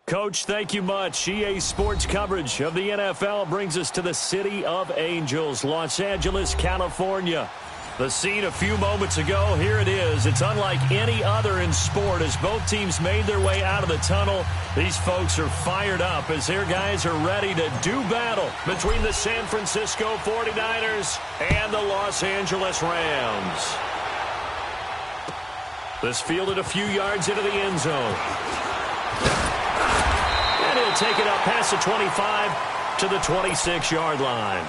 Coach, thank you much. EA Sports coverage of the NFL brings us to the City of Angels, Los Angeles, California. The scene a few moments ago, here it is. It's unlike any other in sport as both teams made their way out of the tunnel. These folks are fired up as their guys are ready to do battle between the San Francisco 49ers and the Los Angeles Rams. This fielded a few yards into the end zone. And he'll take it up past the 25 to the 26-yard line.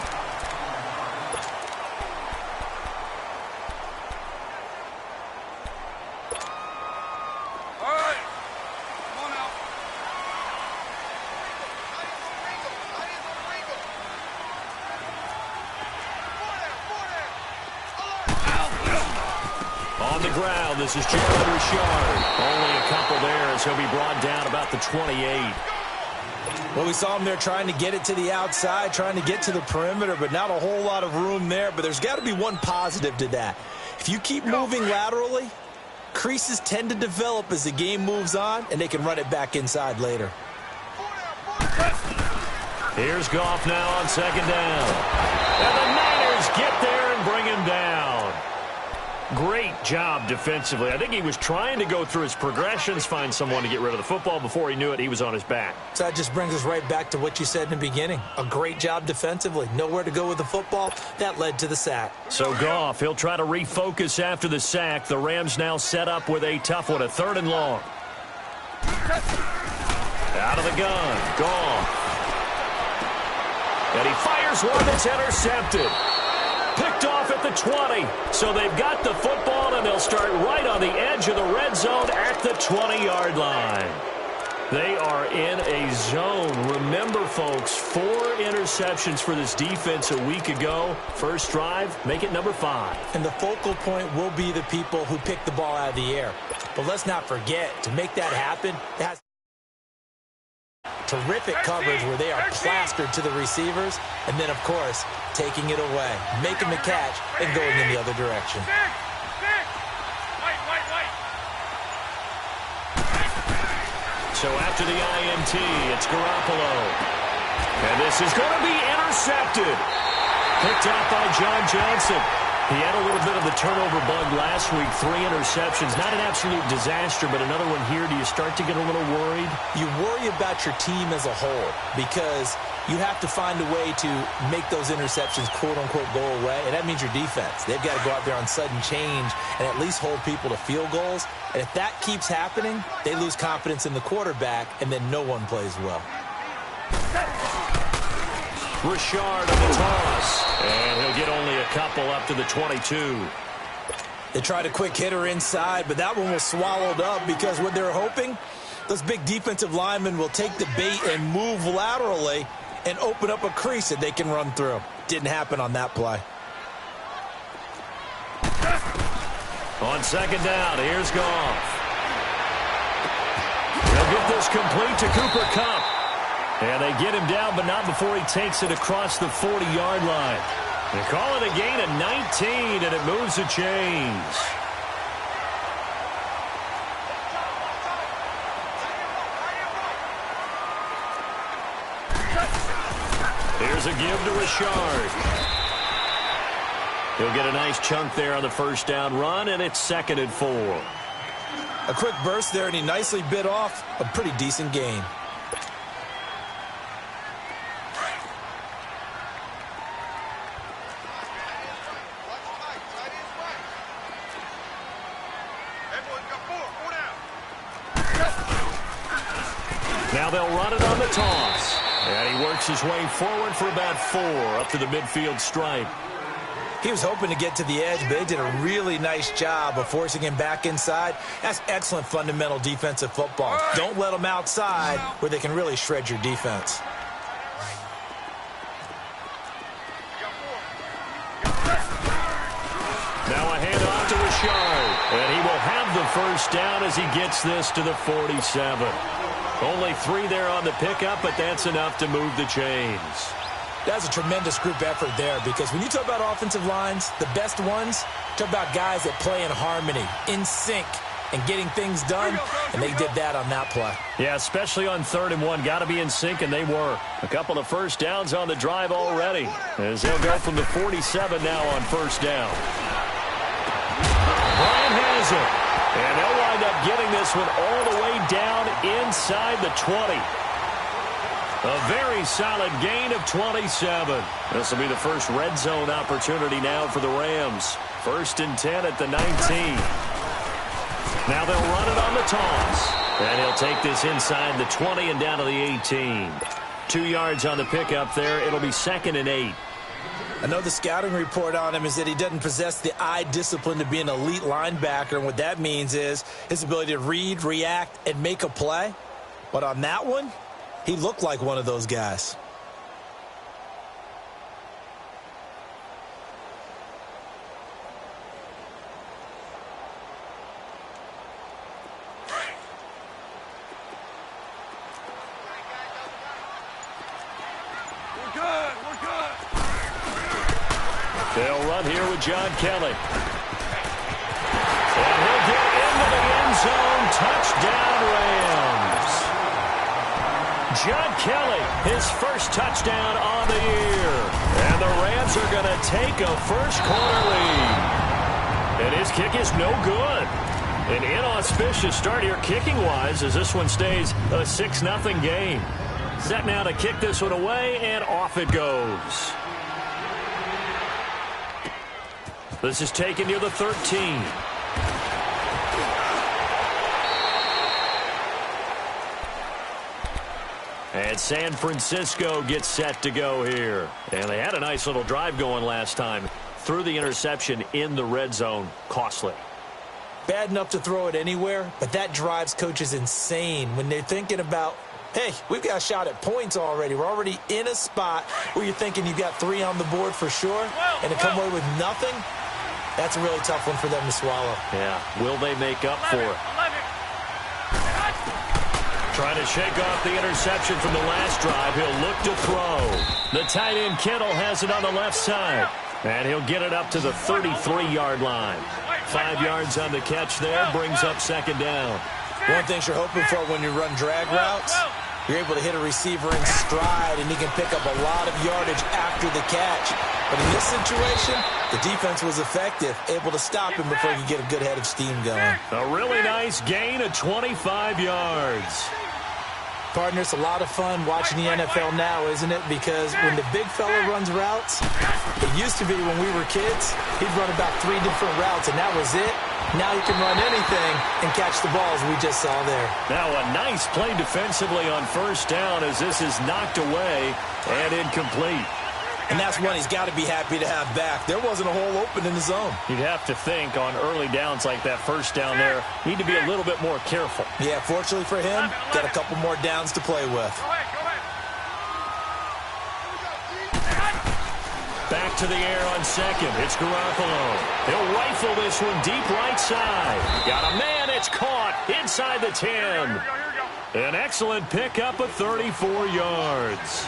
On the ground, this is Jared Richard. Only a couple there as he'll be brought down about the 28. Well, we saw him there trying to get it to the outside, trying to get to the perimeter, but not a whole lot of room there. But there's got to be one positive to that. If you keep moving laterally, creases tend to develop as the game moves on, and they can run it back inside later. Here's Goff now on second down. And the Niners get there and bring him down. Great job defensively. I think he was trying to go through his progressions, find someone to get rid of the football. Before he knew it, he was on his back. So that just brings us right back to what you said in the beginning. A great job defensively. Nowhere to go with the football. That led to the sack. So Goff, he'll try to refocus after the sack. The Rams now set up with a tough one, a 3rd and long. Out of the gun, Goff. And he fires one that's intercepted. Picked off at the 20. So they've got the football, and they'll start right on the edge of the red zone at the 20-yard line. They are in a zone. Remember, folks, 4 interceptions for this defense a week ago. First drive, make it number 5. And the focal point will be the people who pick the ball out of the air. But let's not forget, to make that happen, that's terrific coverage where they are plastered to the receivers, and then, of course, taking it away, making the catch, and going in the other direction. So after the INT, it's Garoppolo. And this is going to be intercepted. Picked out by John Johnson. He had a little bit of the turnover bug last week, 3 interceptions. Not an absolute disaster, but another one here. Do you start to get a little worried? You worry about your team as a whole because you have to find a way to make those interceptions, quote-unquote, go away, and that means your defense. They've got to go out there on sudden change and at least hold people to field goals. And if that keeps happening, they lose confidence in the quarterback, and then no one plays well. Richard on the toss, and he'll get only a couple up to the 22. They tried a quick hitter inside, but that one was swallowed up because what they're hoping, those big defensive linemen will take the bait and move laterally and open up a crease that they can run through. Didn't happen on that play. On second down, here's Goff. They'll get this complete to Cooper Kupp. And they get him down, but not before he takes it across the 40-yard line. They call it a gain of 19, and it moves the chains. Here's a give to Richard. He'll get a nice chunk there on the first down run, and it's 2nd and 4. A quick burst there, and he nicely bit off a pretty decent gain. Now they'll run it on the toss. And he works his way forward for about 4 up to the midfield stripe. He was hoping to get to the edge, but they did a really nice job of forcing him back inside. That's excellent fundamental defensive football. Don't let them outside where they can really shred your defense. Now a handoff to Richard. And he will have the first down as he gets this to the 47. Only 3 there on the pickup, but that's enough to move the chains. That's a tremendous group effort there because when you talk about offensive lines, the best ones, talk about guys that play in harmony, in sync, and getting things done, and they did that on that play. Yeah, especially on 3rd and 1. Got to be in sync, and they were. A couple of first downs on the drive already, as they'll go from the 47 now on first down. Bryant has it, and they'll wind up getting this one all the way down inside the 20. A very solid gain of 27. This will be the first red zone opportunity now for the Rams. 1st and 10 at the 19. Now they'll run it on the toss. And he'll take this inside the 20 and down to the 18. 2 yards on the pickup there. It'll be 2nd and 8. I know the scouting report on him is that he doesn't possess the eye discipline to be an elite linebacker. And what that means is his ability to read, react, and make a play. But on that one, he looked like one of those guys. We're good. They'll run here with John Kelly. And he'll get into the end zone. Touchdown, Rams. John Kelly, his first touchdown on the year. And the Rams are going to take a first-quarter lead. And his kick is no good. An inauspicious start here kicking-wise as this one stays a 6-0 game. Set now to kick this one away, and off it goes. This is taken near the 13. And San Francisco gets set to go here. And they had a nice little drive going last time. Threw the interception in the red zone. Costly. Bad enough to throw it anywhere, but that drives coaches insane when they're thinking about, hey, we've got a shot at points already. We're already in a spot where you're thinking you've got 3 on the board for sure, and to come away with nothing, that's a really tough one for them to swallow. Yeah, will they make up for it? Trying to shake off the interception from the last drive. He'll look to throw. The tight end Kittle has it on the left side. And he'll get it up to the 33-yard line. 5 yards on the catch there. Brings up 2nd down. One thing you're hoping for when you run drag routes, you're able to hit a receiver in stride, and he can pick up a lot of yardage after the catch. But in this situation, the defense was effective, able to stop him before he could get a good head of steam going. A really nice gain of 25 yards. Partner, it's a lot of fun watching the NFL now, isn't it? Because when the big fella runs routes, it used to be when we were kids, he'd run about 3 different routes, and that was it. Now he can run anything and catch the balls we just saw there. Now a nice play defensively on first down as this is knocked away and incomplete. And that's one he's got to be happy to have back. There wasn't a hole open in the zone. You'd have to think on early downs like that first down there, need to be a little bit more careful. Yeah, fortunately for him, got a couple more downs to play with. Back to the air on 2nd. It's Garoppolo. He'll rifle this one deep right side. Got a man. It's caught inside the 10. An excellent pickup of 34 yards.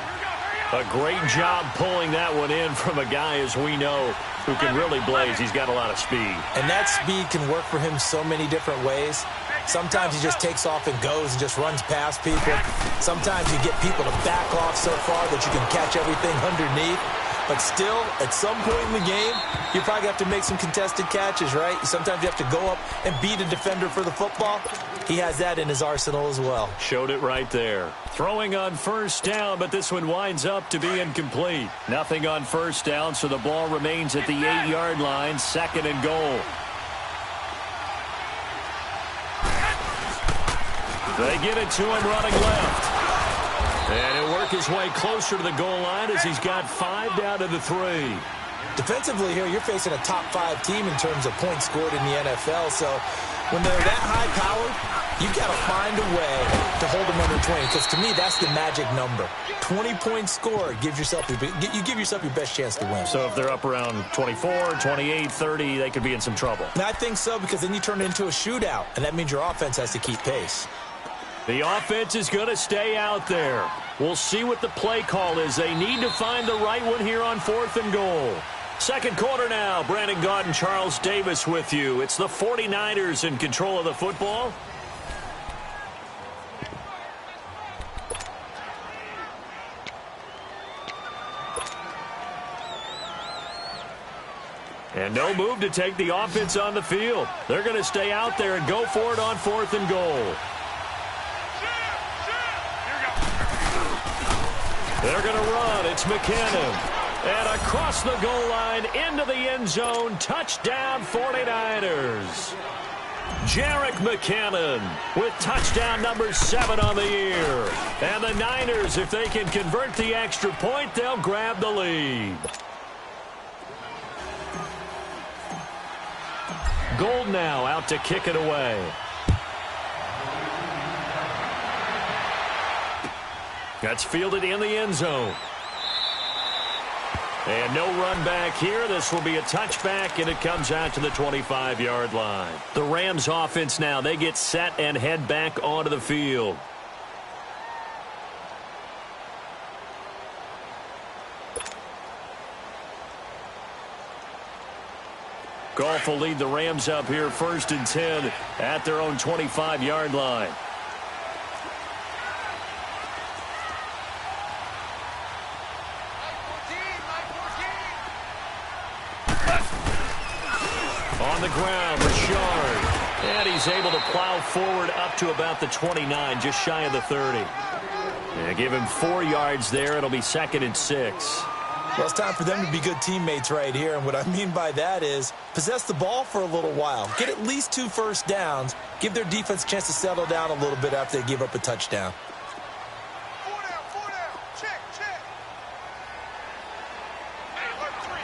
A great job pulling that one in from a guy, as we know, who can really blaze. He's got a lot of speed. And that speed can work for him so many different ways. Sometimes he just takes off and goes and just runs past people. Sometimes you get people to back off so far that you can catch everything underneath. But still, at some point in the game, you probably have to make some contested catches, right? Sometimes you have to go up and beat a defender for the football. He has that in his arsenal as well. Showed it right there. Throwing on first down, but this one winds up to be incomplete. Nothing on first down, so the ball remains at the 8-yard line, 2nd and goal. They get it to him running left. And he'll work his way closer to the goal line as he's got 5 down to the 3. Defensively here, you're facing a top 5 team in terms of points scored in the NFL. So when they're that high-powered, you've got to find a way to hold them under 20. Because to me, that's the magic number. 20 points scored, you give yourself your best chance to win. So if they're up around 24, 28, 30, they could be in some trouble. And I think so, because then you turn it into a shootout, and that means your offense has to keep pace. The offense is going to stay out there. We'll see what the play call is. They need to find the right one here on 4th and goal. Second quarter now. Brandon Gaudin and Charles Davis with you. It's the 49ers in control of the football. And no move to take the offense on the field. They're going to stay out there and go for it on 4th and goal. They're going to run. It's McKinnon. And across the goal line, into the end zone, touchdown 49ers. Jerick McKinnon with touchdown number 7 on the year. And the Niners, if they can convert the extra point, they'll grab the lead. Gold now out to kick it away. That's fielded in the end zone. And no run back here. This will be a touchback, and it comes out to the 25-yard line. The Rams offense now, they get set and head back onto the field. Goff will lead the Rams up here 1st and 10 at their own 25-yard line. On the ground, Richard. And he's able to plow forward up to about the 29, just shy of the 30. And give him 4 yards there. It'll be 2nd and 6. Well, it's time for them to be good teammates right here. And what I mean by that is possess the ball for a little while. Get at least 2 first downs. Give their defense a chance to settle down a little bit after they give up a touchdown. 4 down. Check. Hey, alert 3.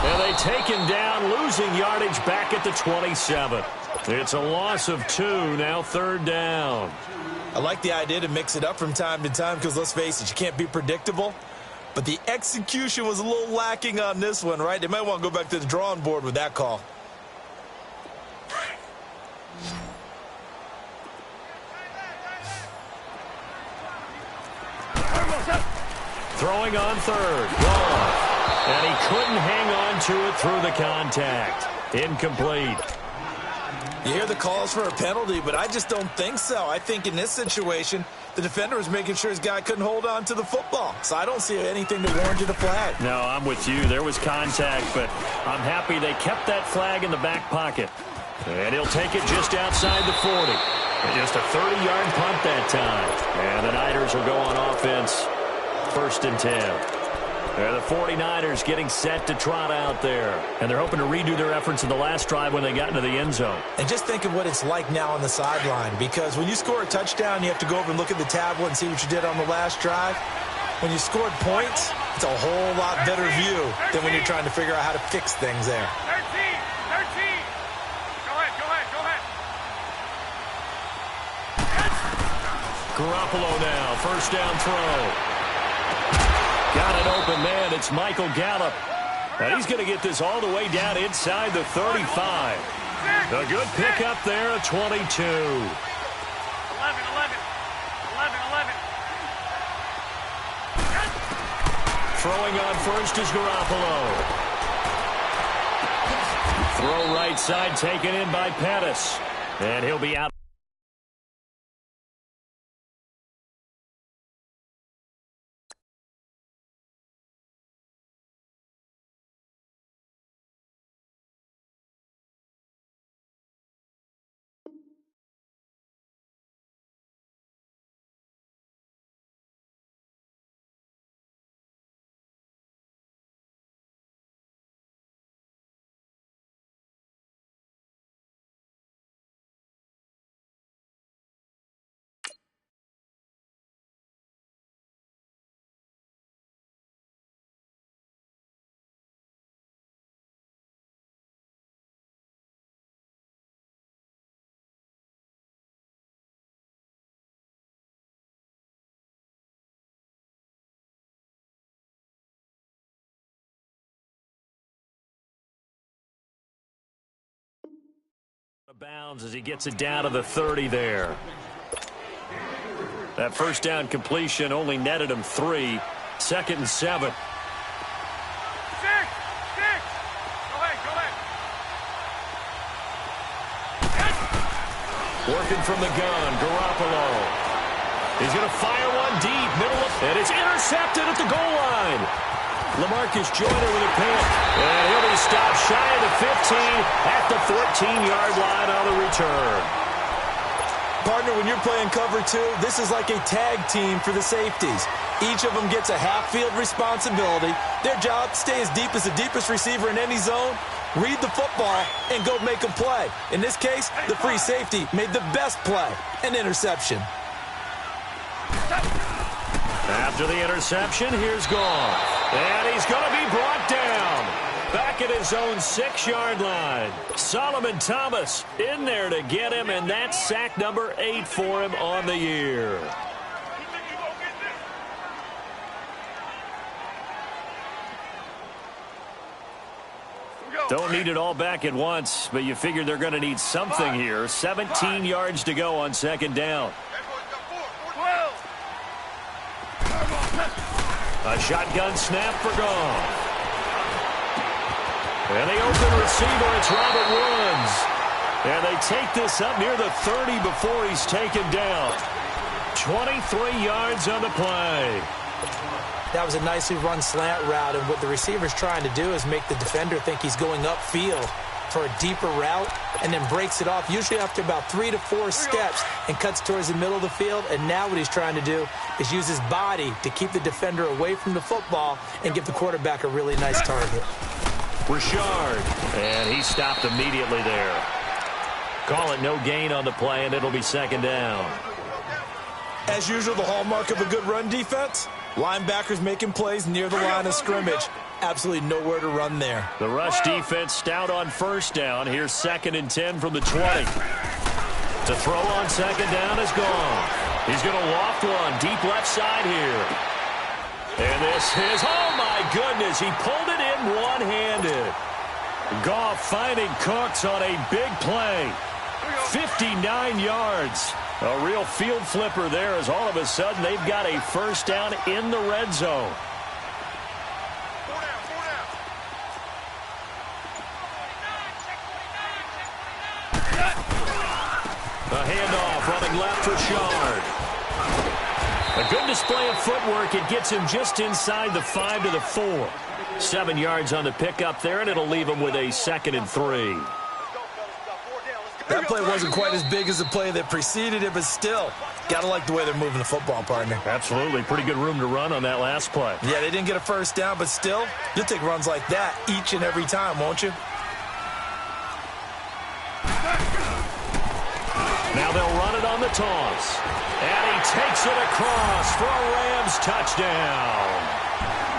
And they take him down, losing yardage back at the 27. It's a loss of 2, now 3rd down. I like the idea to mix it up from time to time because, let's face it, you can't be predictable. But the execution was a little lacking on this one, right? They might want to go back to the drawing board with that call. Throwing on 3rd. Wrong. And he couldn't hang on to it through the contact. Incomplete. You hear the calls for a penalty, but I just don't think so. I think in this situation, the defender was making sure his guy couldn't hold on to the football. So I don't see anything that warranted a flag. No, I'm with you. There was contact, but I'm happy they kept that flag in the back pocket. And he'll take it just outside the 40. And just a 30-yard punt that time. And the Niners will go on offense, 1st and 10. The 49ers getting set to trot out there. And they're hoping to redo their efforts in the last drive when they got into the end zone. And just think of what it's like now on the sideline. Because when you score a touchdown, you have to go over and look at the tablet and see what you did on the last drive. When you scored points, it's a whole lot better view than when you're trying to figure out how to fix things there. 13. Go ahead. Garoppolo now, 1st down throw. Got it open, man. It's Michael Gallup. And he's going to get this all the way down inside the 35. A good pickup there at 22. 11. Throwing on 1st is Garoppolo. Throw right side taken in by Pettis. And he'll be out. Bounds as he gets it down to the 30 there. That 1st down completion only netted him 3. 2nd and 7. Six. Go ahead. Working from the gun, Garoppolo. He's going to fire one deep, and it's intercepted at the goal line. LaMarcus Joyner with a pick, and he'll be stopped shy of the 15 at the 14-yard line on the return. Partner, when you're playing cover 2, this is like a tag team for the safeties. Each of them gets a half-field responsibility. Their job, stay as deep as the deepest receiver in any zone, read the football, and go make a play. In this case, the free safety made the best play, an interception. After the interception, here's Goff. And he's going to be brought down. Back at his own 6-yard line. Solomon Thomas in there to get him, and that's sack number 8 for him on the year. Don't need it all back at once, but you figure they're going to need something here. 17 yards to go on 2nd down. A shotgun snap for Goff. And the open receiver, it's Robert Woods. And they take this up near the 30 before he's taken down. 23 yards on the play. That was a nicely run slant route, and what the receiver's trying to do is make the defender think he's going upfield for a deeper route, and then breaks it off, usually after about 3 to 4 steps, and cuts towards the middle of the field. And now what he's trying to do is use his body to keep the defender away from the football and give the quarterback a really nice target. Richard, and he stopped immediately there. Call it no gain on the play, and it'll be 2nd down. As usual, the hallmark of a good run defense, linebackers making plays near the line of scrimmage. Absolutely nowhere to run there. The rush defense stout on 1st down. Here's 2nd and 10 from the 20. To throw on 2nd down is Goff. He's going to loft one deep left side here. And this is, oh my goodness, he pulled it in one-handed. Goff finding Cooks on a big play. 59 yards. A real field flipper there, as all of a sudden they've got a 1st down in the red zone. A handoff running left for Shard. A good display of footwork. It gets him just inside the 5 to the 4. 7 yards on the pickup there, and it'll leave him with a 2nd and 3. That play wasn't quite as big as the play that preceded it, but still, gotta like the way they're moving the football, partner. Absolutely. Pretty good room to run on that last play. Yeah, they didn't get a 1st down, but still, you'll take runs like that each and every time, won't you? Now they'll run it on the toss. And he takes it across for a Rams touchdown.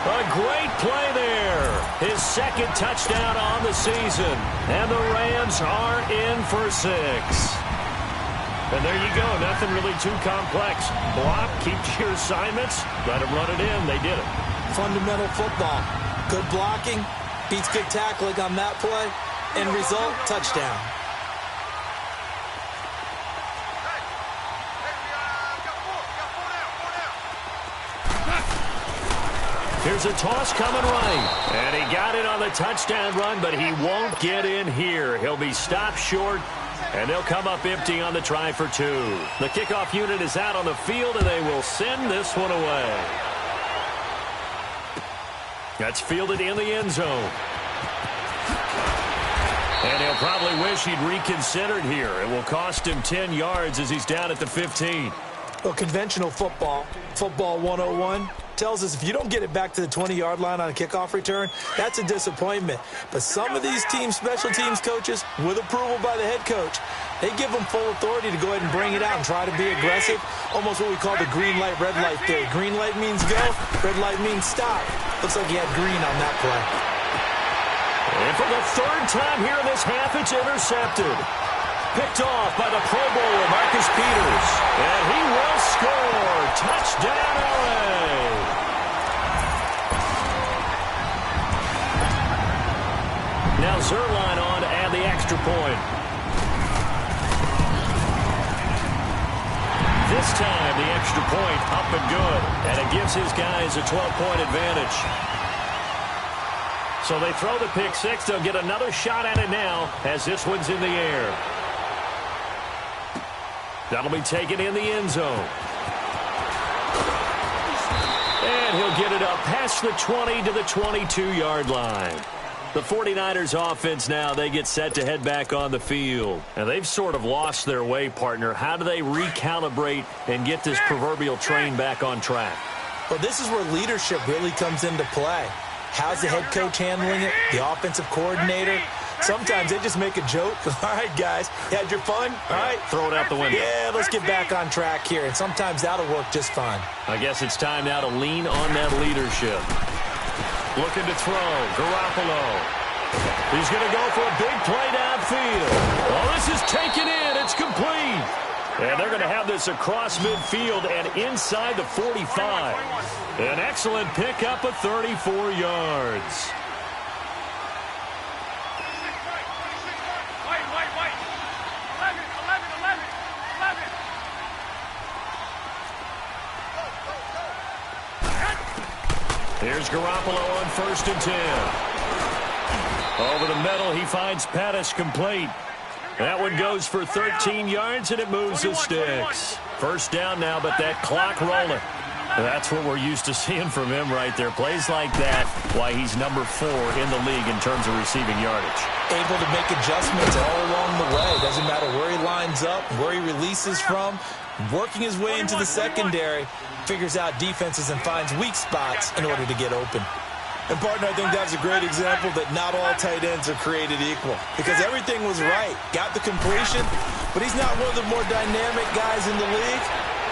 A great play there. His 2nd touchdown on the season. And the Rams are in for 6. And there you go. Nothing really too complex. Block, keep your assignments, let them run it in. They did it. Fundamental football. Good blocking, beats good tackling on that play. End result, touchdown. Here's a toss coming right. And he got it on the touchdown run, but he won't get in here. He'll be stopped short, and they'll come up empty on the try for 2. The kickoff unit is out on the field, and they will send this one away. That's fielded in the end zone. And he'll probably wish he'd reconsidered here. It will cost him 10 yards as he's down at the 15. Well, conventional football 101, tells us if you don't get it back to the 20-yard line on a kickoff return, that's a disappointment. But some of these teams, special teams coaches, with approval by the head coach, they give them full authority to go ahead and bring it out and try to be aggressive, almost what we call the green light, red light theory. Green light means go, red light means stop. Looks like he had green on that play. And for the 3rd time here in this half, it's intercepted. Picked off by the Pro Bowler, Marcus Peters. And he will score. Touchdown, LA. Now Zerline on to add the extra point. This this time, the extra point up and good. And it gives his guys a 12-point advantage. So they throw the pick six. They'll get another shot at it now as this one's in the air. That'll be taken in the end zone. And he'll get it up past the 20 to the 22-yard line. The 49ers offense now, they get set to head back on the field. And they've sort of lost their way, partner. How do they recalibrate and get this proverbial train back on track? Well, this is where leadership really comes into play. How's the head coach handling it? The offensive coordinator? Sometimes they just make a joke. All right, guys, you had your fun? All right. Throw it out the window. Yeah, let's get back on track here. And sometimes that'll work just fine. I guess it's time now to lean on that leadership. Looking to throw. Garoppolo. He's going to go for a big play downfield. Oh, this is taken in. It's complete. And they're going to have this across midfield and inside the 45. An excellent pickup of 34 yards. Here's Garoppolo on 1st and 10. Over the middle, he finds Pettis complete. That one goes for 13 yards, and it moves the sticks. First down now, but that clock rolling. That's what we're used to seeing from him right there. Plays like that, why he's number 4 in the league in terms of receiving yardage. Able to make adjustments all along the way. Doesn't matter where he lines up, where he releases from. Working his way into the secondary, figures out defenses and finds weak spots in order to get open. And, partner, I think that's a great example that not all tight ends are created equal. Because everything was right. Got the completion, but he's not one of the more dynamic guys in the league.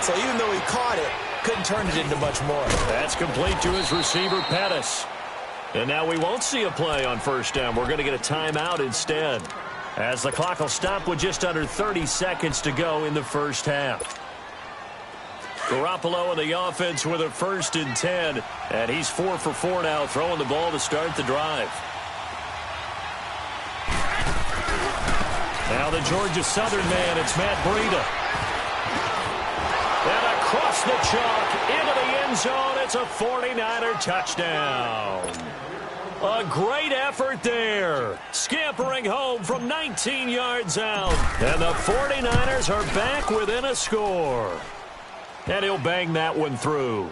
So even though he caught it, couldn't turn it into much more. That's complete to his receiver, Pettis. And now we won't see a play on first down. We're going to get a timeout instead, as the clock will stop with just under 30 seconds to go in the first half. Garoppolo and the offense with a 1st and 10, and he's 4 for 4 now, throwing the ball to start the drive. Now the Georgia Southern man, it's Matt Breida. And across the chalk into the end zone, it's a 49er touchdown. A great effort there. Scampering home from 19 yards out. And the 49ers are back within a score. And he'll bang that one through.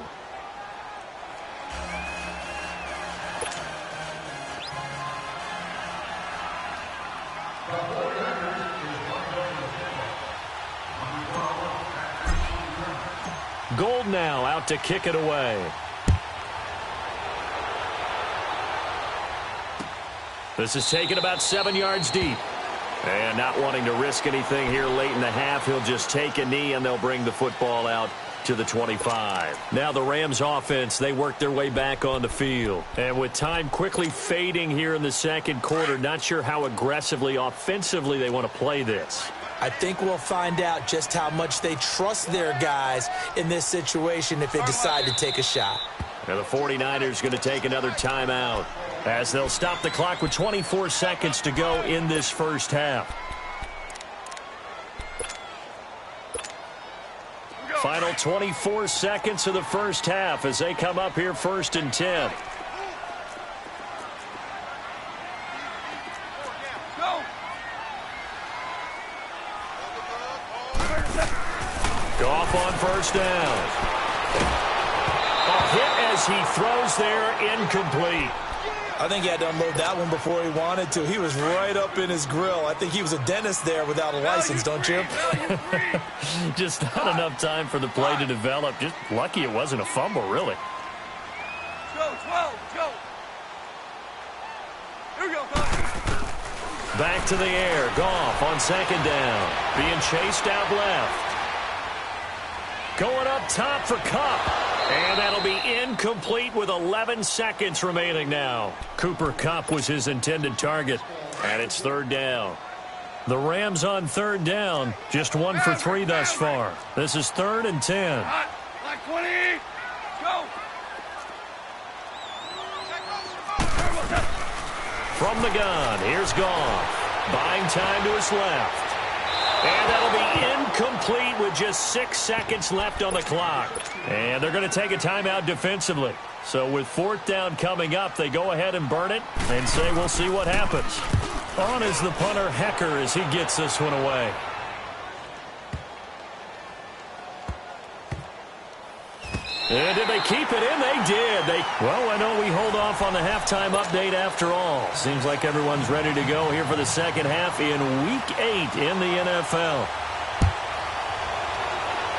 Gold now out to kick it away. This is taken about 7 yards deep. And not wanting to risk anything here late in the half, he'll just take a knee and they'll bring the football out to the 25. Now the Rams offense, they work their way back on the field. And with time quickly fading here in the second quarter, not sure how aggressively, offensively they want to play this. I think we'll find out just how much they trust their guys in this situation if they decide to take a shot. Now the 49ers going to take another timeout, as they'll stop the clock with 24 seconds to go in this first half. Final 24 seconds of the first half as they come up here 1st and 10. Goff on first down. A hit as he throws there, incomplete. I think he had to unload that one before he wanted to. He was right up in his grill. I think he was a dentist there without a license, don't you? Just not enough time for the play to develop. Just lucky it wasn't a fumble, really. Go, 12, go. Here we go, Goff. Back to the air. Goff on 2nd down. Being chased out left. Going up top for Kupp. And that'll be incomplete with 11 seconds remaining now. Cooper Kupp was his intended target. And it's 3rd down. The Rams on 3rd down. Just 1 for 3 thus far. This is 3rd and 10. Like 20. Go. From the gun, here's Goff. Buying time to his left. And that'll be incomplete with just 6 seconds left on the clock. And they're going to take a timeout defensively. So with 4th down coming up, they go ahead and burn it and say we'll see what happens. On is the punter, Hecker, as he gets this one away. And did they keep it in? They did. Well, why don't we hold off on the halftime update after all? Seems like everyone's ready to go here for the second half in Week 8 in the NFL.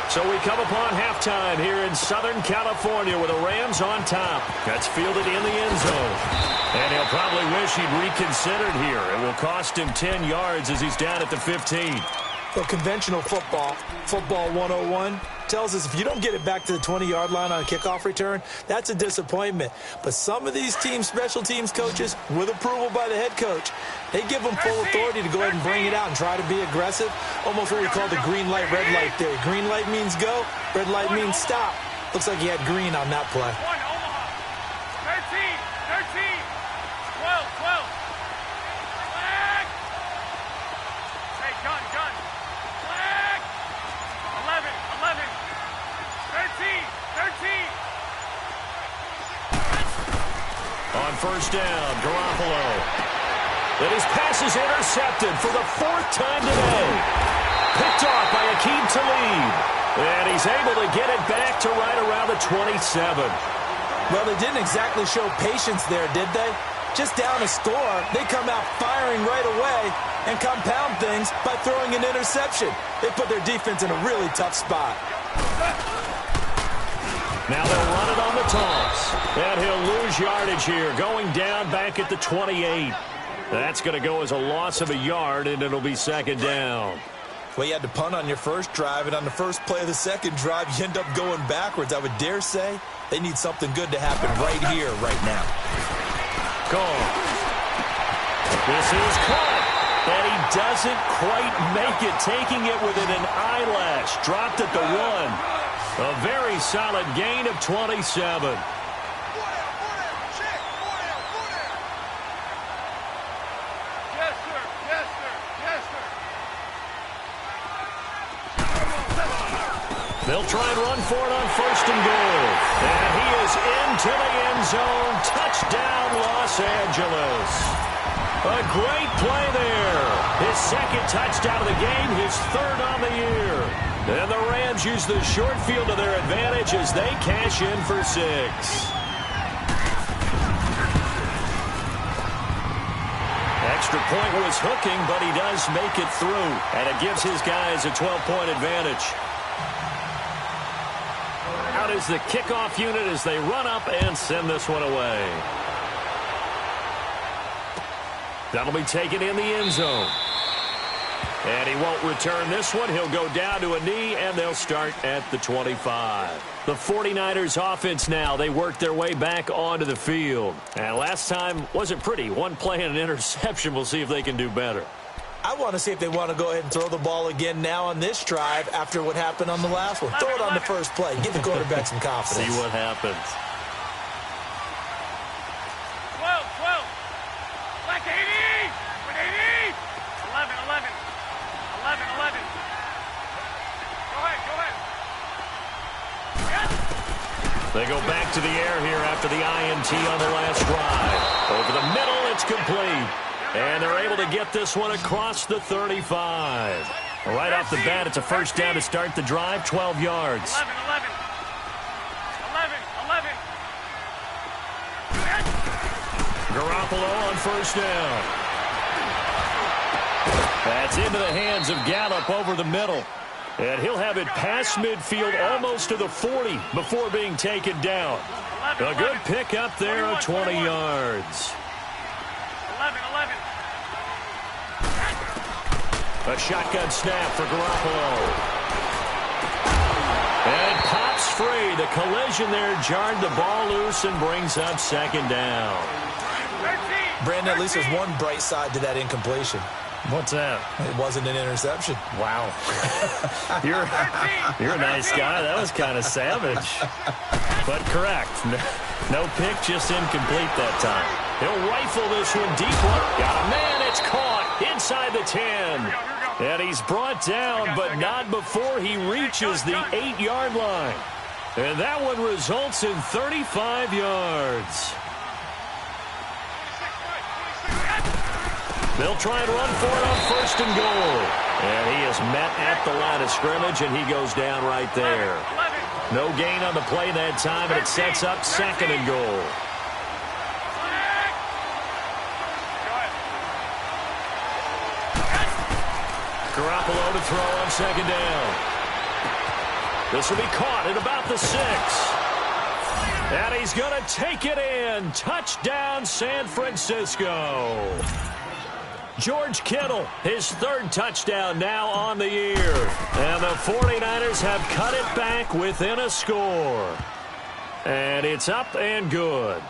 So we come upon halftime here in Southern California with the Rams on top. That's fielded in the end zone. And he'll probably wish he'd reconsidered here. It will cost him 10 yards as he's down at the 15. Well, conventional football 101, tells us if you don't get it back to the 20-yard line on a kickoff return, that's a disappointment. But some of these teams, special teams coaches, with approval by the head coach, they give them full authority to go ahead and bring it out and try to be aggressive, almost what we call the green light, red light theory. Green light means go, red light means stop. Looks like he had green on that play. 13. On first down, Garoppolo. And his pass is intercepted for the 4th time today. Picked off by Aqib Talib. And he's able to get it back to right around the 27. Well, they didn't exactly show patience there, did they? Just down a score, they come out firing right away and compound things by throwing an interception. They put their defense in a really tough spot. Now they'll run it on the toss. And he'll lose yardage here, going down back at the 28. That's going to go as a loss of a yard, and it'll be 2nd down. Well, you had to punt on your first drive, and on the first play of the second drive, you end up going backwards. I would dare say they need something good to happen right here, right now. Gone. This is caught. And he doesn't quite make it, taking it within an eyelash. Dropped at the 1. A very solid gain of 27. They'll try and run for it on 1st and goal. And he is into the end zone. Touchdown, Los Angeles. A great play there. His 2nd touchdown of the game, his 3rd on the year. And the Rams use the short field to their advantage as they cash in for 6. Extra point was hooking, but he does make it through. And it gives his guys a 12-point advantage. Out is the kickoff unit as they run up and send this one away. That'll be taken in the end zone. And he won't return this one. He'll go down to a knee, and they'll start at the 25. The 49ers offense now, they work their way back onto the field. And last time wasn't pretty. One play and an interception. We'll see if they can do better. I want to see if they want to go ahead and throw the ball again now on this drive after what happened on the last one. Throw it on the first play. Give the quarterback some confidence. See what happens. 12. Like 80. 80. 11. 11. Go ahead. Yes. They go back to the air here after the INT on the last drive. Over the middle, it's complete. And they're able to get this one across the 35. Right off the bat, it's a first down to start the drive, 12 yards. 11. Garoppolo on first down. That's into the hands of Gallup over the middle. And he'll have it past midfield almost to the 40 before being taken down. A good pick up there of 20 yards. 11. A shotgun snap for Garoppolo. And it pops free. The collision there jarred the ball loose and brings up 2nd down. 13. Brandon, at least there's one bright side to that incompletion. What's that? It wasn't an interception. Wow. You're a nice guy. That was kind of savage. But correct. No pick, just incomplete that time. He'll rifle this one deep. Got a man. It's caught inside inside the 10. And he's brought down, but not before he reaches the 8-yard line. And that one results in 35 yards. They'll try and run for it on 1st and goal. And he is met at the line of scrimmage, and he goes down right there. No gain on the play that time, and it sets up 2nd and goal. Garoppolo to throw on 2nd down. This will be caught at about the 6. And he's going to take it in. Touchdown, San Francisco. George Kittle, his 3rd touchdown now on the year. And the 49ers have cut it back within a score. And it's up and good.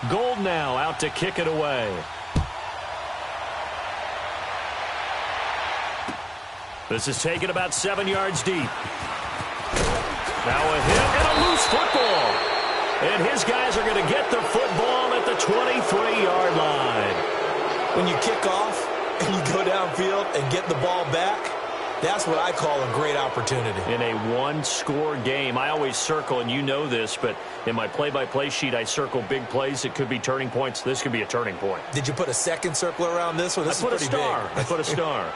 Gold now out to kick it away. This is taken about 7 yards deep. Now a hit and a loose football. And his guys are going to get the football at the 23-yard line. When you kick off and you go downfield and get the ball back, that's what I call a great opportunity. In a one-score game, I always circle, and you know this, but in my play-by-play sheet, I circle big plays. It could be turning points. This could be a turning point. Did you put a second circle around this one? This is pretty big. I put a star.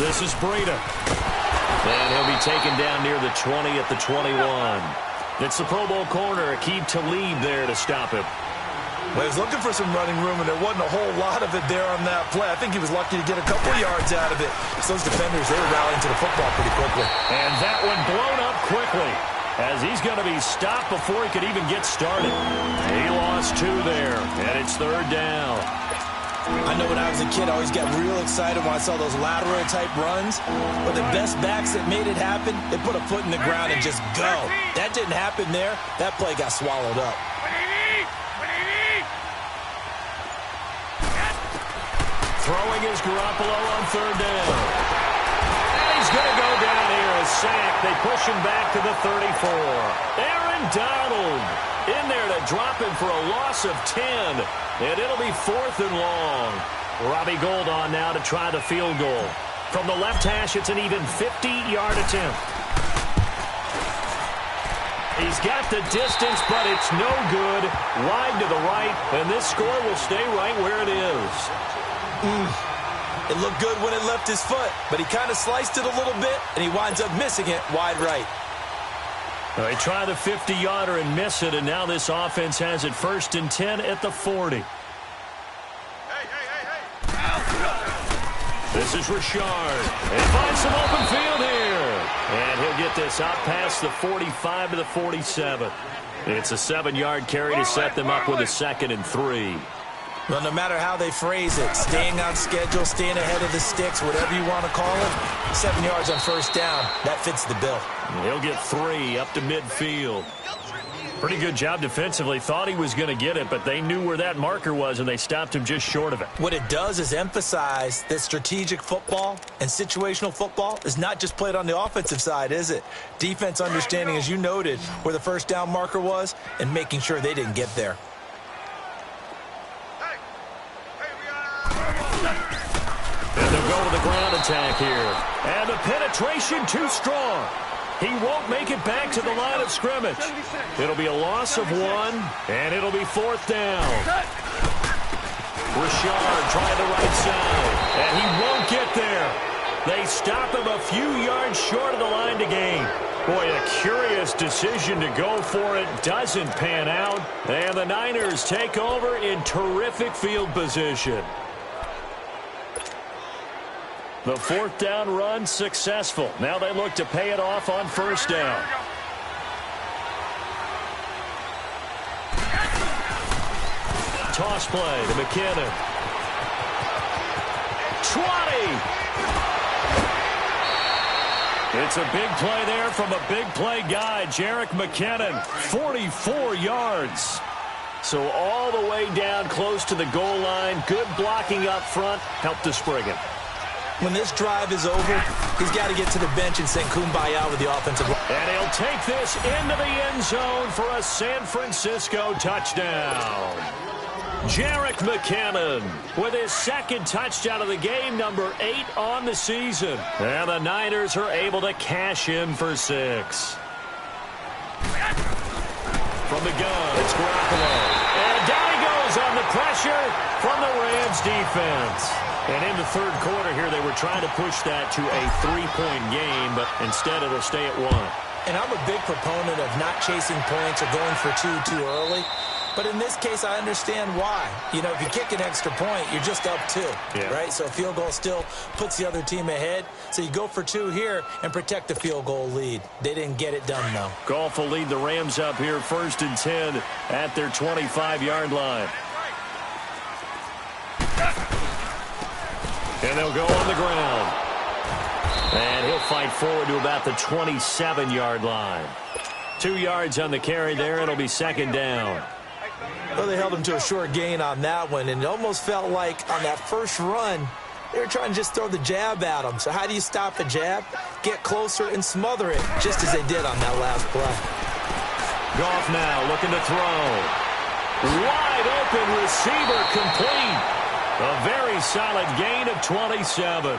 This is Breida. And he'll be taken down near the 20 at the 21. It's the Pro Bowl corner, Aqib Talib there to stop him. Well, he was looking for some running room, and there wasn't a whole lot of it there on that play. I think he was lucky to get a couple yards out of it. So those defenders, they were rallying to the football pretty quickly. And that one blown up quickly, as he's going to be stopped before he could even get started. He lost 2 there, and it's 3rd down. I know when I was a kid, I always got real excited when I saw those lateral-type runs. But the best backs that made it happen, they put a foot in the ground and just go. That didn't happen there. That play got swallowed up. Throwing is Garoppolo on 3rd down. And he's going to go down here. A sack. They push him back to the 34. Aaron Donald in there to drop him for a loss of 10. And it'll be 4th and long. Robbie Gould on now to try the field goal. From the left hash, it's an even 50-yard attempt. He's got the distance, but it's no good. Wide to the right, and this score will stay right where it is. It looked good when it left his foot, but he kind of sliced it a little bit, and he winds up missing it wide right. They try the 50-yarder and miss it, and now this offense has it 1st and 10 at the 40. This is Richard. They find some open field here. And he'll get this out past the 45 to the 47. It's a 7-yard carry to set them up with a 2nd and 3. Well, no matter how they phrase it, staying on schedule, staying ahead of the sticks, whatever you want to call it, 7 yards on 1st down, that fits the bill. He'll get 3 up to midfield. Pretty good job defensively. Thought he was going to get it, but they knew where that marker was, and they stopped him just short of it. What it does is emphasize that strategic football and situational football is not just played on the offensive side, is it? Defense understanding, as you noted, where the 1st down marker was and making sure they didn't get there. And they'll go to the ground attack here. And the penetration too strong. He won't make it back to the line of scrimmage. It'll be a loss of 1, and it'll be 4th down. Richard trying the right side, and he won't get there. They stop him a few yards short of the line to gain. Boy, a curious decision to go for it. Doesn't pan out. And the Niners take over in terrific field position. The fourth down run successful. Now they look to pay it off on first down. Toss play to McKinnon. 20. It's a big play there from a big play guy, Jerick McKinnon, 44 yards. So all the way down close to the goal line. Good blocking up front. Helped to spring him. When this drive is over, he's got to get to the bench and sing Kumbaya with the offensive line. And he'll take this into the end zone for a San Francisco touchdown. Jerick McKinnon with his second touchdown of the game, number 8 on the season. And the Niners are able to cash in for 6. From the gun, it's Garoppolo. And down he goes on the pressure from the Rams defense. And in the third quarter here, they were trying to push that to a 3-point game, but instead it'll stay at 1. And I'm a big proponent of not chasing points or going for 2 too early. But in this case, I understand why. You know, if you kick an extra point, you're just up 2, right? So a field goal still puts the other team ahead. So you go for 2 here and protect the field goal lead. They didn't get it done, though. Goff will lead the Rams up here 1st and 10 at their 25-yard line. And they'll go on the ground. And he'll fight forward to about the 27-yard line. 2 yards on the carry there. It'll be 2nd down. Well, they held him to a short gain on that one, and it almost felt like on that first run, they were trying to just throw the jab at him. So how do you stop a jab? Get closer and smother it, just as they did on that last play. Goff now looking to throw. Wide open receiver complete. A very solid gain of 27.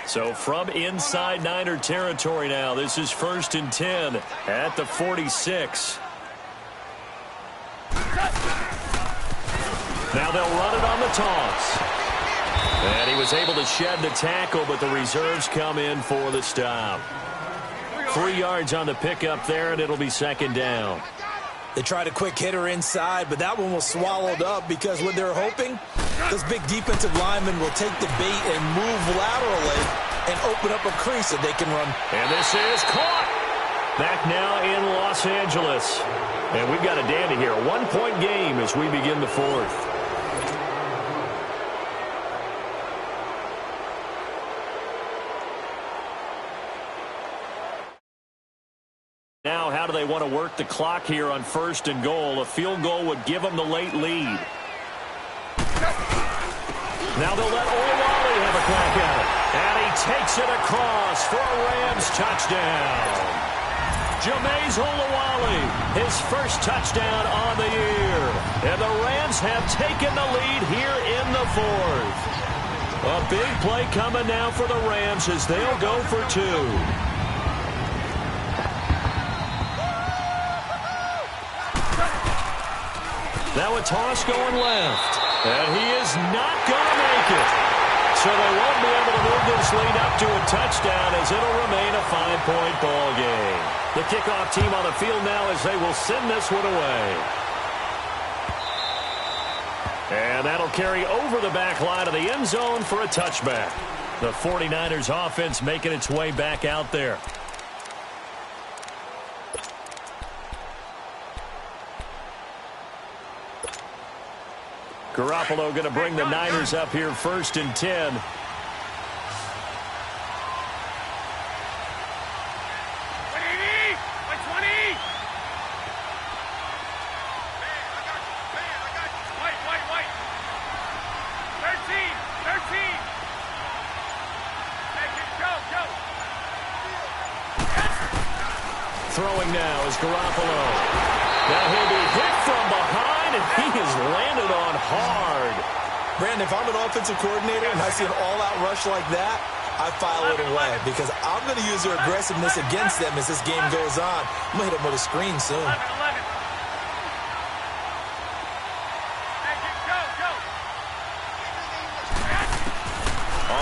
So from inside Niner territory now, this is 1st and 10 at the 46. Now they'll run it on the toss. And he was able to shed the tackle, but the reserves come in for the stop. 3 yards on the pickup there, and it'll be 2nd down. They tried a quick hitter inside, but that one was swallowed up because what they're hoping, those big defensive linemen will take the bait and move laterally and open up a crease that they can run. And this is caught. Back now in Los Angeles. And we've got a dandy here. A 1-point game as we begin the 4th. Now, how do they want to work the clock here on 1st and goal? A field goal would give them the late lead. Now they'll let Olawale have a crack at it. And he takes it across for a Rams touchdown. Jameis Olawale, his first touchdown on the year. And the Rams have taken the lead here in the 4th. A big play coming now for the Rams as they'll go for 2. Now a toss going left. And he is not going to make it. So they won't be able to move this lead up to a touchdown as it'll remain a 5-point ball game. The kickoff team on the field now as they will send this one away. And that'll carry over the back line of the end zone for a touchback. The 49ers offense making its way back out there. Garoppolo going to bring the Niners up here 1st and 10. Throwing now is Garoppolo. Now he'll be hit from behind, and he is landed on hard. Brandon, if I'm an offensive coordinator and I see an all-out rush like that, I file it away because I'm going to use their aggressiveness against them as this game goes on. I'm going to hit them with a screen soon.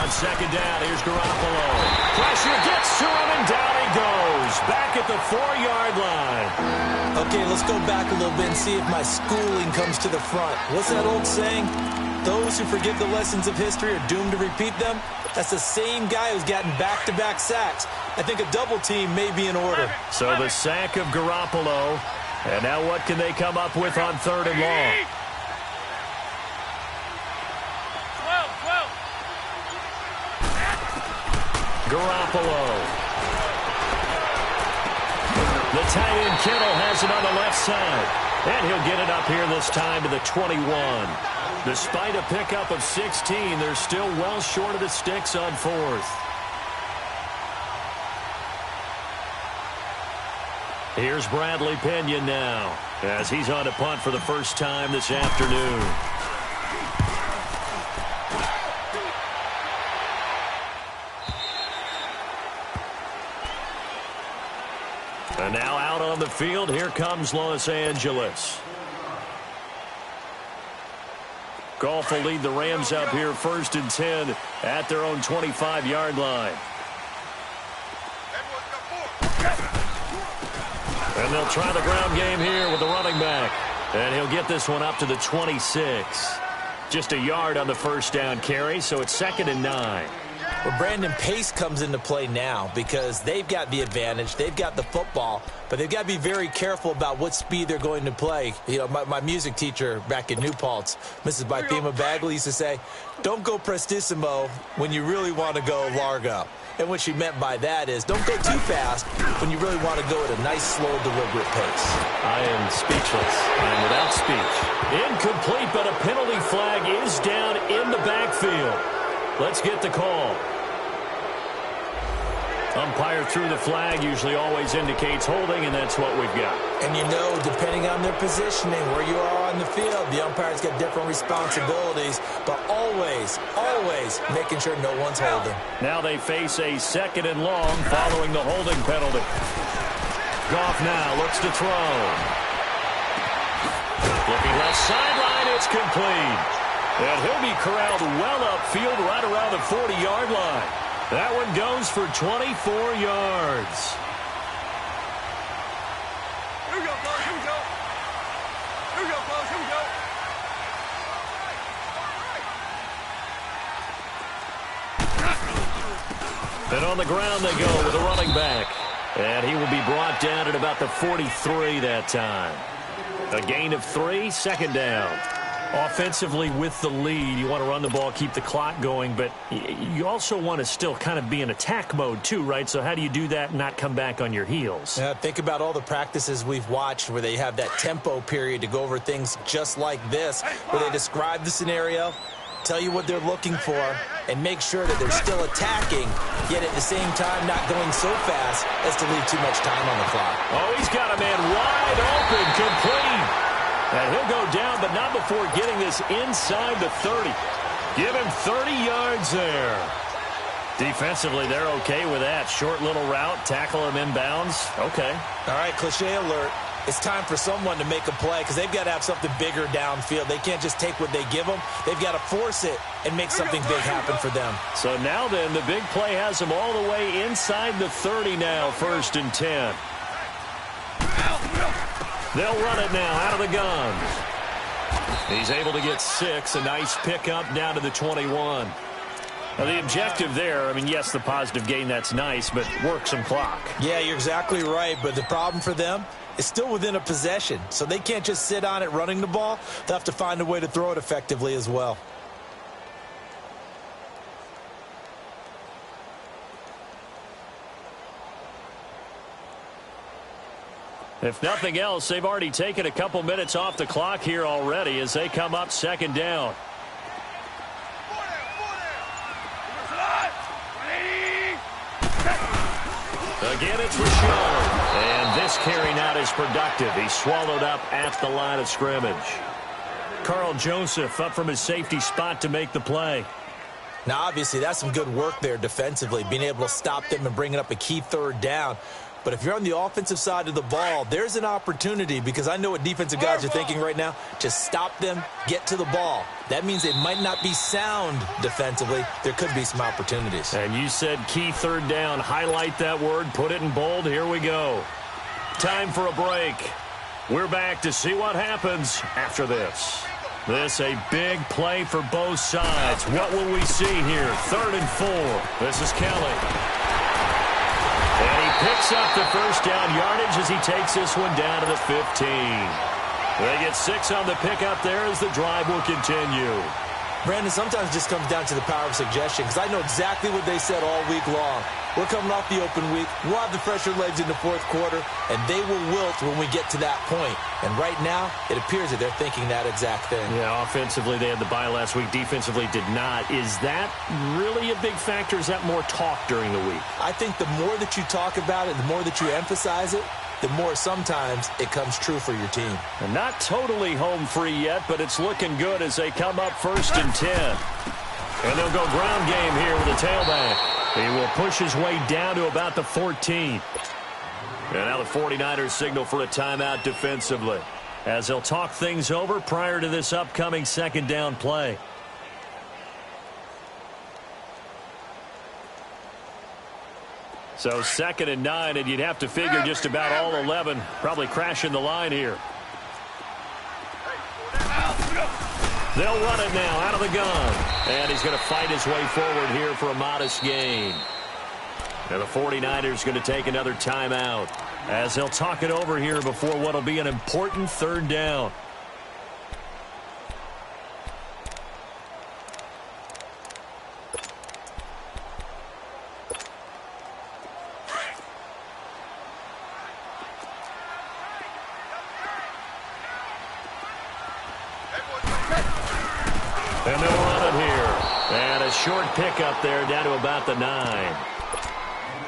On second down, here's Garoppolo. Pressure gets to him, and down he goes. Back at the 4-yard line. Okay, let's go back a little bit and see if my schooling comes to the front. What's that old saying? Those who forget the lessons of history are doomed to repeat them. That's the same guy who's gotten back-to-back sacks. I think a double team may be in order. So the sack of Garoppolo. And now what can they come up with on 3rd and long? 12. Garoppolo. The tight end Kittle has it on the left side. And he'll get it up here this time to the 21. Despite a pickup of 16, they're still well short of the sticks on 4th. Here's Bradley Pinion now, as he's on to punt for the first time this afternoon. And now out on the field, here comes Los Angeles. Goff will lead the Rams up here 1st and 10 at their own 25-yard line. And they'll try the ground game here with the running back. And he'll get this one up to the 26. Just a yard on the first down carry, so it's 2nd and 9. Well, Brandon, pace comes into play now because they've got the advantage. They've got the football, but they've got to be very careful about what speed they're going to play. You know, my music teacher back in New Paltz, Mrs. Bythema Bagley, used to say, don't go prestissimo when you really want to go largo. And what she meant by that is don't go too fast when you really want to go at a nice, slow, deliberate pace. I am speechless. I am without speech. Incomplete, but a penalty flag is down in the backfield. Let's get the call. Umpire threw the flag, usually always indicates holding, and that's what we've got. And you know, depending on their positioning, where you are on the field, the umpire's got different responsibilities, but always, always making sure no one's holding. Now they face a 2nd and long following the holding penalty. Goff now looks to throw. Looking left sideline, it's complete. And he'll be corralled well upfield right around the 40-yard line. That one goes for 24 yards. Here we go, Coach. Here we go. Here we go, Coach. Here we go. And on the ground they go with a running back. And he will be brought down at about the 43 that time. A gain of 3, 2nd down. Offensively with the lead, you want to run the ball, keep the clock going, but you also want to still kind of be in attack mode too, right? So how do you do that and not come back on your heels? Yeah, think about all the practices we've watched where they have that tempo period to go over things just like this, where they describe the scenario, tell you what they're looking for, and make sure that they're still attacking, yet at the same time not going so fast as to leave too much time on the clock. Oh, he's got a man wide open, complete. And he'll go down, but not before getting this inside the 30. Give him 30 yards there. Defensively, they're okay with that. Short little route, tackle him inbounds. Okay. All right, cliche alert. It's time for someone to make a play because they've got to have something bigger downfield. They can't just take what they give them. They've got to force it and make something big happen for them. So now then, the big play has them all the way inside the 30 now, 1st and 10. They'll run it now out of the gun. He's able to get 6. A nice pickup down to the 21. Now, the objective there, I mean, yes, the positive gain, that's nice, but work some clock. Yeah, you're exactly right, but the problem for them is still within a possession, so they can't just sit on it running the ball. They'll have to find a way to throw it effectively as well. If nothing else, they've already taken a couple minutes off the clock here already as they come up 2nd down. Again, it's Rashad. And this carry not as productive. He's swallowed up at the line of scrimmage. Carl Joseph up from his safety spot to make the play. Now, obviously, that's some good work there defensively, being able to stop them and bringing up a key 3rd down. But if you're on the offensive side of the ball, there's an opportunity, because I know what defensive guys are thinking right now. Just stop them, get to the ball. That means they might not be sound defensively. There could be some opportunities. And you said key third down. Highlight that word, put it in bold. Here we go. Time for a break. We're back to see what happens after this. This a big play for both sides. What will we see here? 3rd and 4. This is Kelly. And he picks up the first down yardage as he takes this one down to the 15. They get 6 on the pickup there as the drive will continue. Brandon, sometimes it just comes down to the power of suggestion, because I know exactly what they said all week long. We're coming off the open week. We'll have the fresher legs in the 4th quarter, and they will wilt when we get to that point. And right now, it appears that they're thinking that exact thing. Yeah, offensively, they had the bye last week. Defensively, did not. Is that really a big factor? Is that more talk during the week? I think the more that you talk about it, the more that you emphasize it, the more sometimes it comes true for your team. And not totally home free yet, but it's looking good as they come up 1st and 10. And they'll go ground game here with a tailback. He will push his way down to about the 14. And now the 49ers signal for a timeout defensively, as they'll talk things over prior to this upcoming 2nd down play. So 2nd and 9, and you'd have to figure just about all 11 probably crashing the line here. They'll run it now out of the gun. And he's going to fight his way forward here for a modest gain. And the 49ers going to take another timeout as they'll talk it over here before what will be an important 3rd down. And they'll run it here. And a short pickup there down to about the 9.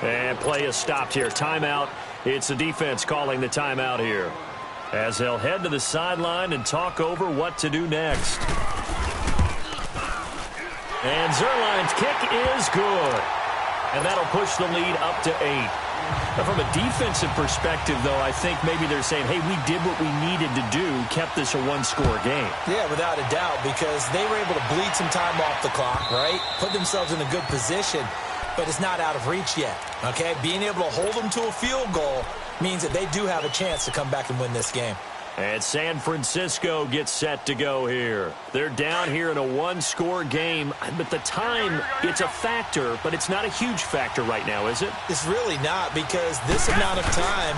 And play is stopped here. Timeout. It's the defense calling the timeout here, as they'll head to the sideline and talk over what to do next. And Zerline's kick is good. And that'll push the lead up to 8. Now, from a defensive perspective, though, I think maybe they're saying, hey, we did what we needed to do, kept this a one-score game. Yeah, without a doubt, because they were able to bleed some time off the clock, right? Put themselves in a good position, but it's not out of reach yet, okay? Being able to hold them to a field goal means that they do have a chance to come back and win this game. And San Francisco gets set to go here. They're down here in a one-score game. But the time, it's a factor, but it's not a huge factor right now, is it? It's really not, because this amount of time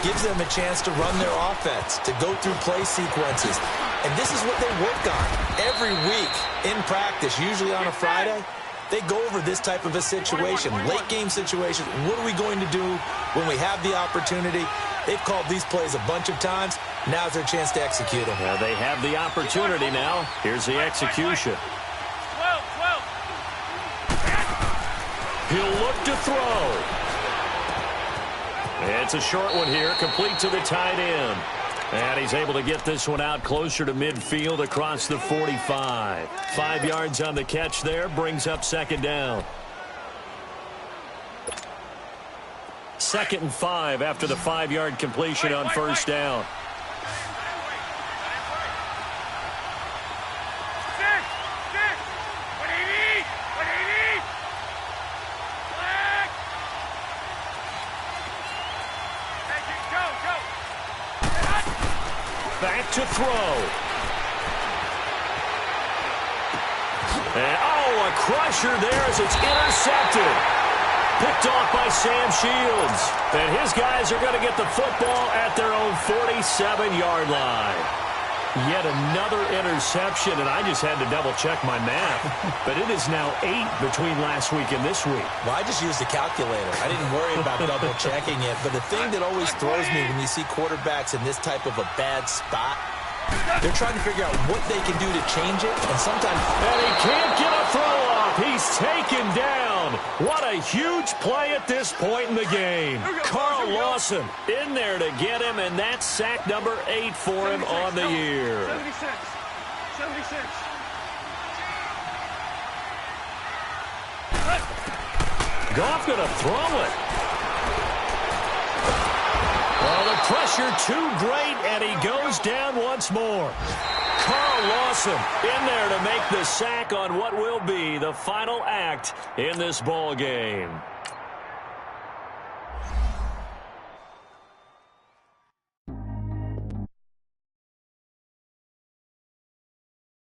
gives them a chance to run their offense, to go through play sequences. And this is what they work on every week in practice, usually on a Friday. They go over this type of a situation, late-game situation. What are we going to do when we have the opportunity? They've called these plays a bunch of times. Now's their chance to execute them. Well, they have the opportunity now. Here's the execution. 12. He'll look to throw. It's a short one here, complete to the tight end. And he's able to get this one out closer to midfield across the 45. 5 yards on the catch there, brings up 2nd down. 2nd and 5 after the 5-yard completion on 1st down. Back to throw. And, a crusher there as it's intercepted. Picked off by Sam Shields. And his guys are going to get the football at their own 47-yard line. Yet another interception, and I just had to double-check my math. But it is now 8 between last week and this week. Well, I just used a calculator. I didn't worry about double-checking it. But the thing that always throws me when you see quarterbacks in this type of a bad spot, they're trying to figure out what they can do to change it. And sometimes... And he can't get a throw off. He's taken down. What a huge play at this point in the game. Carl Lawson in there to get him, and that's sack number 8 for him on the year. 76. Goff going to throw it. Pressure too great, and he goes down once more. Carl Lawson in there to make the sack on what will be the final act in this ball game.